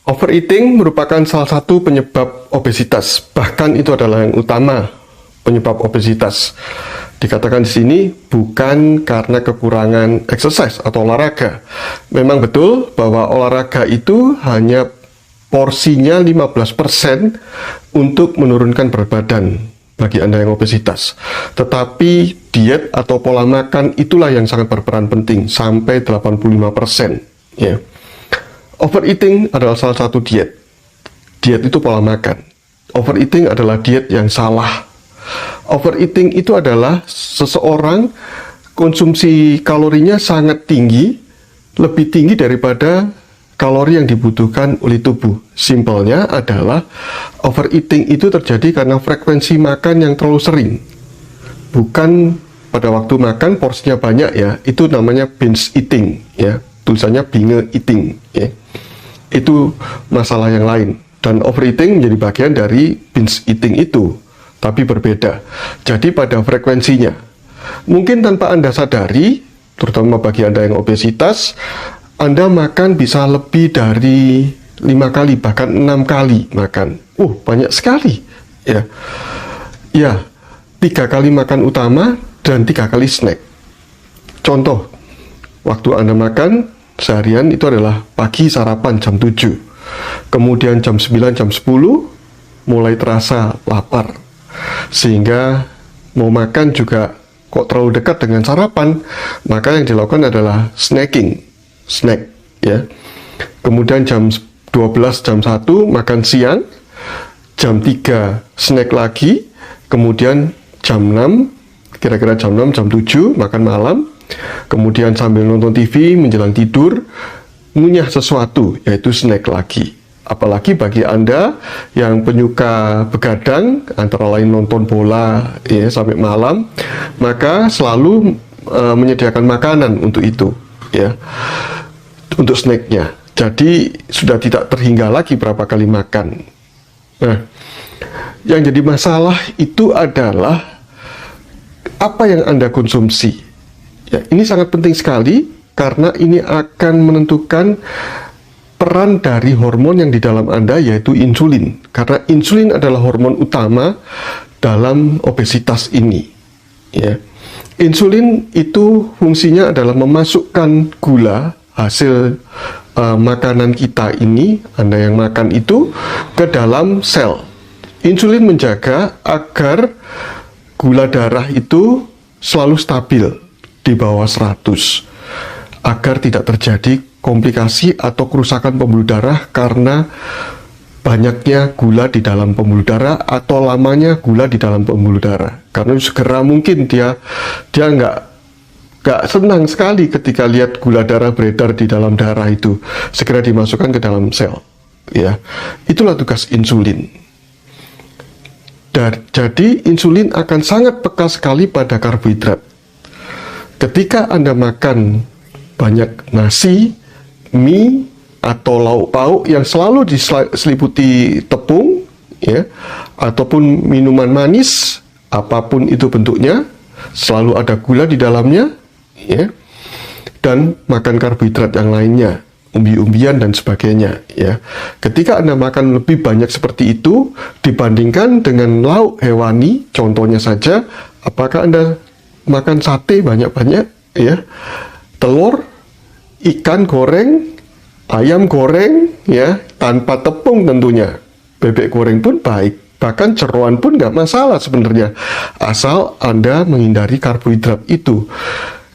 Overeating merupakan salah satu penyebab obesitas, bahkan itu adalah yang utama penyebab obesitas. Dikatakan di sini bukan karena kekurangan exercise atau olahraga. Memang betul bahwa olahraga itu hanya porsinya 15% untuk menurunkan berat badan bagi Anda yang obesitas. Tetapi diet atau pola makan itulah yang sangat berperan penting sampai 85%, ya. Overeating adalah salah satu diet. Diet itu pola makan. Overeating adalah diet yang salah. Overeating itu adalah seseorang konsumsi kalorinya sangat tinggi, lebih tinggi daripada kalori yang dibutuhkan oleh tubuh. Simpelnya adalah overeating itu terjadi karena frekuensi makan yang terlalu sering. Bukan pada waktu makan porsinya banyak, ya. Itu namanya binge eating, ya. Tulisannya binge eating, ya. Itu masalah yang lain. Dan overeating menjadi bagian dari binge eating itu, tapi berbeda. Jadi pada frekuensinya, mungkin tanpa Anda sadari, terutama bagi Anda yang obesitas, Anda makan bisa lebih dari 5 kali, bahkan 6 kali makan. Banyak sekali, ya. Ya, 3 kali makan utama dan 3 kali snack. Contoh, waktu Anda makan seharian itu adalah pagi sarapan jam 7, kemudian jam 9, jam 10 mulai terasa lapar, sehingga mau makan juga kok terlalu dekat dengan sarapan, maka yang dilakukan adalah snack, ya. Kemudian jam 12, jam 1 makan siang, jam 3 snack lagi, kemudian jam 6, kira-kira jam 6, jam 7 makan malam, kemudian sambil nonton TV menjelang tidur ngunyah sesuatu, yaitu snack lagi. Apalagi bagi Anda yang penyuka begadang, antara lain nonton bola, ya, sampai malam, maka selalu menyediakan makanan untuk itu, ya, untuk snacknya. Jadi sudah tidak terhingga lagi berapa kali makan. Nah, yang jadi masalah itu adalah apa yang Anda konsumsi. Ya, ini sangat penting sekali karena ini akan menentukan peran dari hormon yang di dalam Anda, yaitu insulin. Karena insulin adalah hormon utama dalam obesitas ini, ya. Insulin itu fungsinya adalah memasukkan gula hasil makanan kita ini, Anda yang makan itu, ke dalam sel. Insulin menjaga agar gula darah itu selalu stabil di bawah 100, agar tidak terjadi komplikasi atau kerusakan pembuluh darah karena banyaknya gula di dalam pembuluh darah atau lamanya gula di dalam pembuluh darah. Karena segera mungkin dia nggak senang sekali ketika lihat gula darah beredar di dalam darah itu, segera dimasukkan ke dalam sel, ya. Itulah tugas insulin. Jadi insulin akan sangat peka sekali pada karbohidrat. Ketika Anda makan banyak nasi, mie, atau lauk pauk yang selalu diseliputi tepung, ya, ataupun minuman manis, apapun itu bentuknya, selalu ada gula di dalamnya, ya, dan makan karbohidrat yang lainnya, umbi-umbian dan sebagainya, ya. Ketika Anda makan lebih banyak seperti itu dibandingkan dengan lauk hewani, contohnya saja, apakah Anda makan sate banyak-banyak, ya, telur, ikan goreng, ayam goreng, ya, tanpa tepung tentunya. Bebek goreng pun baik, bahkan jeroan pun nggak masalah sebenarnya, asal Anda menghindari karbohidrat itu.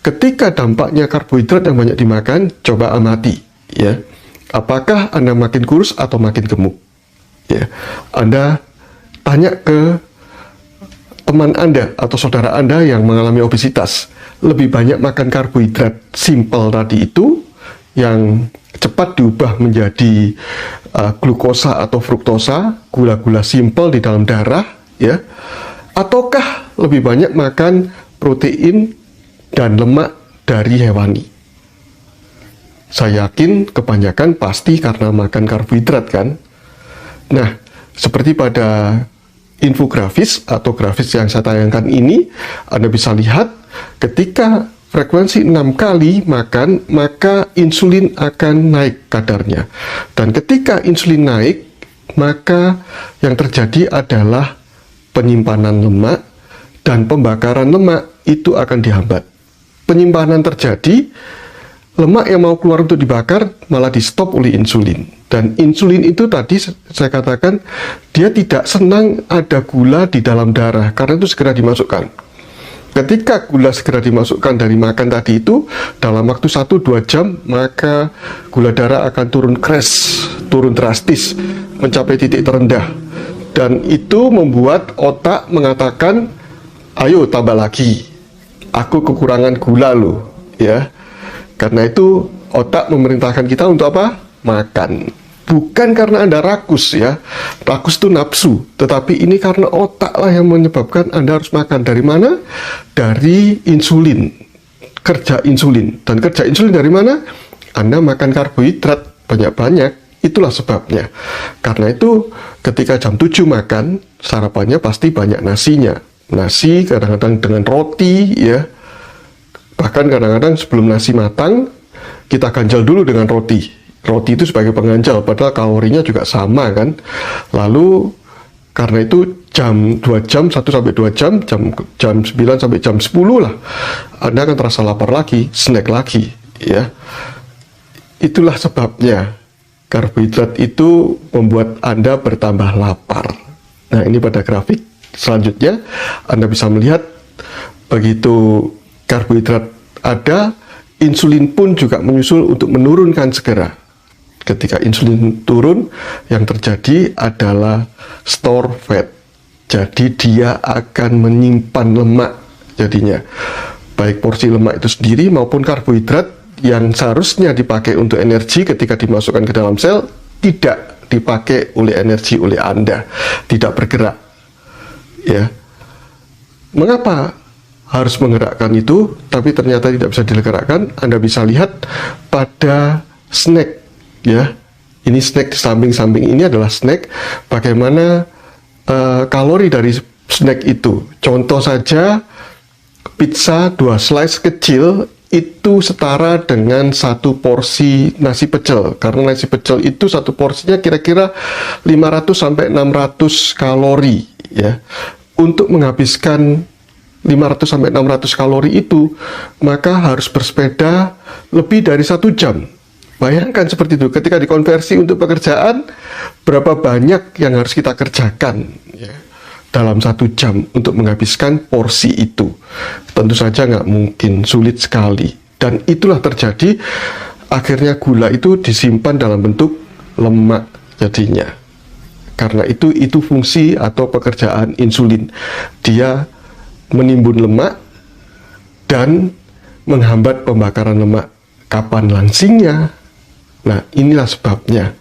Ketika dampaknya karbohidrat yang banyak dimakan, coba amati, ya, apakah Anda makin kurus atau makin gemuk, ya. Anda tanya ke teman Anda atau saudara Anda yang mengalami obesitas, lebih banyak makan karbohidrat simpel tadi itu, yang cepat diubah menjadi glukosa atau fruktosa, gula-gula simpel di dalam darah, ya, ataukah lebih banyak makan protein dan lemak dari hewani? Saya yakin kebanyakan pasti karena makan karbohidrat, kan? Nah, seperti pada infografis atau grafis yang saya tayangkan ini, Anda bisa lihat ketika frekuensi 6 kali makan, maka insulin akan naik kadarnya. Dan ketika insulin naik, maka yang terjadi adalah penyimpanan lemak dan pembakaran lemak itu akan dihambat. Penyimpanan terjadi, lemak yang mau keluar untuk dibakar malah di stop oleh insulin. Dan insulin itu tadi saya katakan dia tidak senang ada gula di dalam darah, karena itu segera dimasukkan. Ketika gula segera dimasukkan dari makan tadi itu, dalam waktu 1-2 jam, maka gula darah akan turun crash, turun drastis, mencapai titik terendah. Dan itu membuat otak mengatakan, ayo tambah lagi, aku kekurangan gula loh, ya. Karena itu otak memerintahkan kita untuk apa? Makan. Bukan karena Anda rakus, ya. Rakus itu nafsu, tetapi ini karena otak lah yang menyebabkan Anda harus makan. Dari mana? Dari insulin, kerja insulin. Dan kerja insulin dari mana? Anda makan karbohidrat banyak-banyak, itulah sebabnya. Karena itu ketika jam 7 makan, sarapannya pasti banyak nasinya. Nasi kadang-kadang dengan roti, ya. Bahkan kadang-kadang sebelum nasi matang, kita ganjal dulu dengan roti. Roti itu sebagai pengganjal, padahal kalorinya juga sama kan. Lalu karena itu jam 2 jam, 1-2 jam, jam 9 sampai jam 10 lah, Anda akan terasa lapar lagi, snack lagi, ya. Itulah sebabnya karbohidrat itu membuat Anda bertambah lapar. Nah, ini pada grafik selanjutnya Anda bisa melihat begitu karbohidrat ada, insulin pun juga menyusul untuk menurunkan segera. Ketika insulin turun, yang terjadi adalah store fat. Jadi dia akan menyimpan lemak jadinya. Baik porsi lemak itu sendiri maupun karbohidrat yang seharusnya dipakai untuk energi ketika dimasukkan ke dalam sel, tidak dipakai oleh energi oleh Anda. Tidak bergerak. Ya. Mengapa harus menggerakkan itu, tapi ternyata tidak bisa digerakkan? Anda bisa lihat pada snack. Ya, ini snack di samping-samping ini adalah snack. Bagaimana kalori dari snack itu? Contoh saja, pizza 2 slice kecil itu setara dengan 1 porsi nasi pecel. Karena nasi pecel itu 1 porsinya kira-kira 500-600 kalori. Ya, untuk menghabiskan 500-600 kalori itu, maka harus bersepeda lebih dari 1 jam. Bayangkan seperti itu, ketika dikonversi untuk pekerjaan, berapa banyak yang harus kita kerjakan, ya, dalam 1 jam untuk menghabiskan porsi itu. Tentu saja nggak mungkin, sulit sekali. Dan itulah terjadi, akhirnya gula itu disimpan dalam bentuk lemak jadinya. Karena itu fungsi atau pekerjaan insulin. Dia menimbun lemak dan menghambat pembakaran lemak. Kapan langsingnya? Nah, inilah sebabnya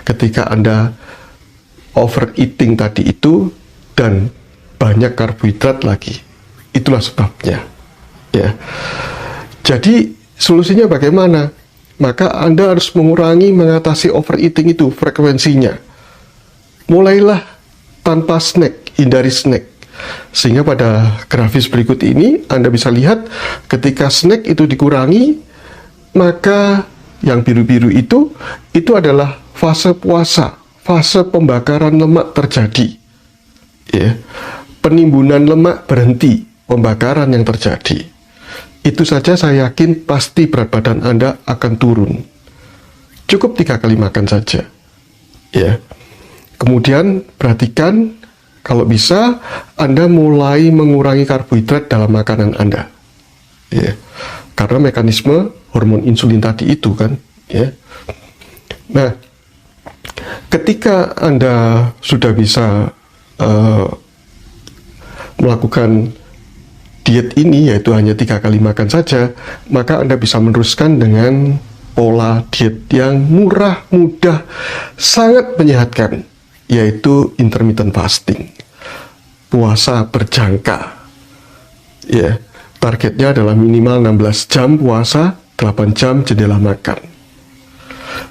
ketika Anda overeating tadi itu dan banyak karbohidrat lagi, itulah sebabnya. Ya. Jadi solusinya bagaimana? Maka Anda harus mengatasi overeating itu, frekuensinya. Mulailah tanpa snack, hindari snack. Sehingga pada grafis berikut ini Anda bisa lihat ketika snack itu dikurangi, maka yang biru-biru itu adalah fase puasa, fase pembakaran lemak terjadi. Ya. Penimbunan lemak berhenti, pembakaran yang terjadi. Itu saja saya yakin pasti berat badan Anda akan turun. Cukup 3 kali makan saja. Ya. Kemudian perhatikan, kalau bisa Anda mulai mengurangi karbohidrat dalam makanan Anda. Ya. Karena mekanisme hormon insulin tadi itu kan, ya. Nah, ketika Anda sudah bisa melakukan diet ini, yaitu hanya 3 kali makan saja, maka Anda bisa meneruskan dengan pola diet yang murah, mudah, sangat menyehatkan, yaitu intermittent fasting, puasa berjangka. Ya. Targetnya adalah minimal 16 jam puasa, 8 jam jendela makan.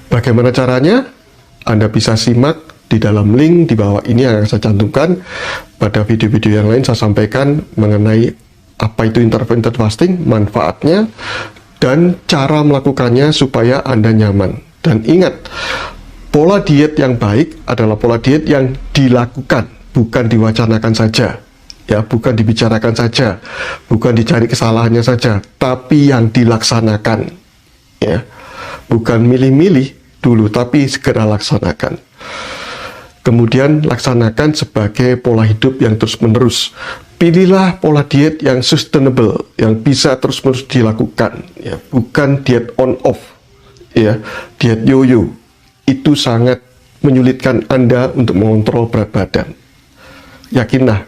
Bagaimana caranya? Anda bisa simak di dalam link di bawah ini yang saya cantumkan. Pada video-video yang lain saya sampaikan mengenai apa itu intermittent fasting, manfaatnya, dan cara melakukannya supaya Anda nyaman. Dan ingat, pola diet yang baik adalah pola diet yang dilakukan, bukan diwacanakan saja. Ya, bukan dibicarakan saja, bukan dicari kesalahannya saja, tapi yang dilaksanakan. Ya, bukan milih-milih dulu, tapi segera laksanakan. Kemudian laksanakan sebagai pola hidup yang terus-menerus. Pilihlah pola diet yang sustainable, yang bisa terus-menerus dilakukan. Ya, bukan diet on-off, ya, diet yo-yo. Itu sangat menyulitkan Anda untuk mengontrol berat badan. Yakinlah,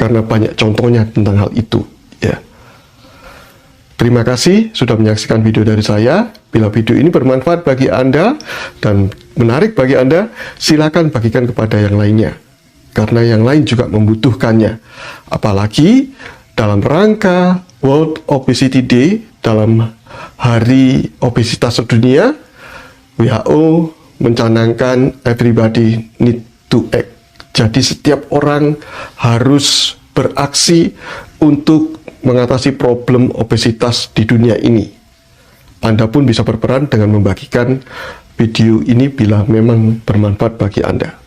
karena banyak contohnya tentang hal itu. Ya. Terima kasih sudah menyaksikan video dari saya. Bila video ini bermanfaat bagi Anda dan menarik bagi Anda, silakan bagikan kepada yang lainnya. Karena yang lain juga membutuhkannya. Apalagi dalam rangka World Obesity Day, dalam Hari Obesitas Sedunia, WHO mencanangkan everybody need to act. Jadi setiap orang harus beraksi untuk mengatasi problem obesitas di dunia ini. Anda pun bisa berperan dengan membagikan video ini bila memang bermanfaat bagi Anda.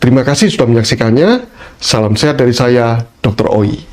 Terima kasih sudah menyaksikannya. Salam sehat dari saya, Dr. Oi.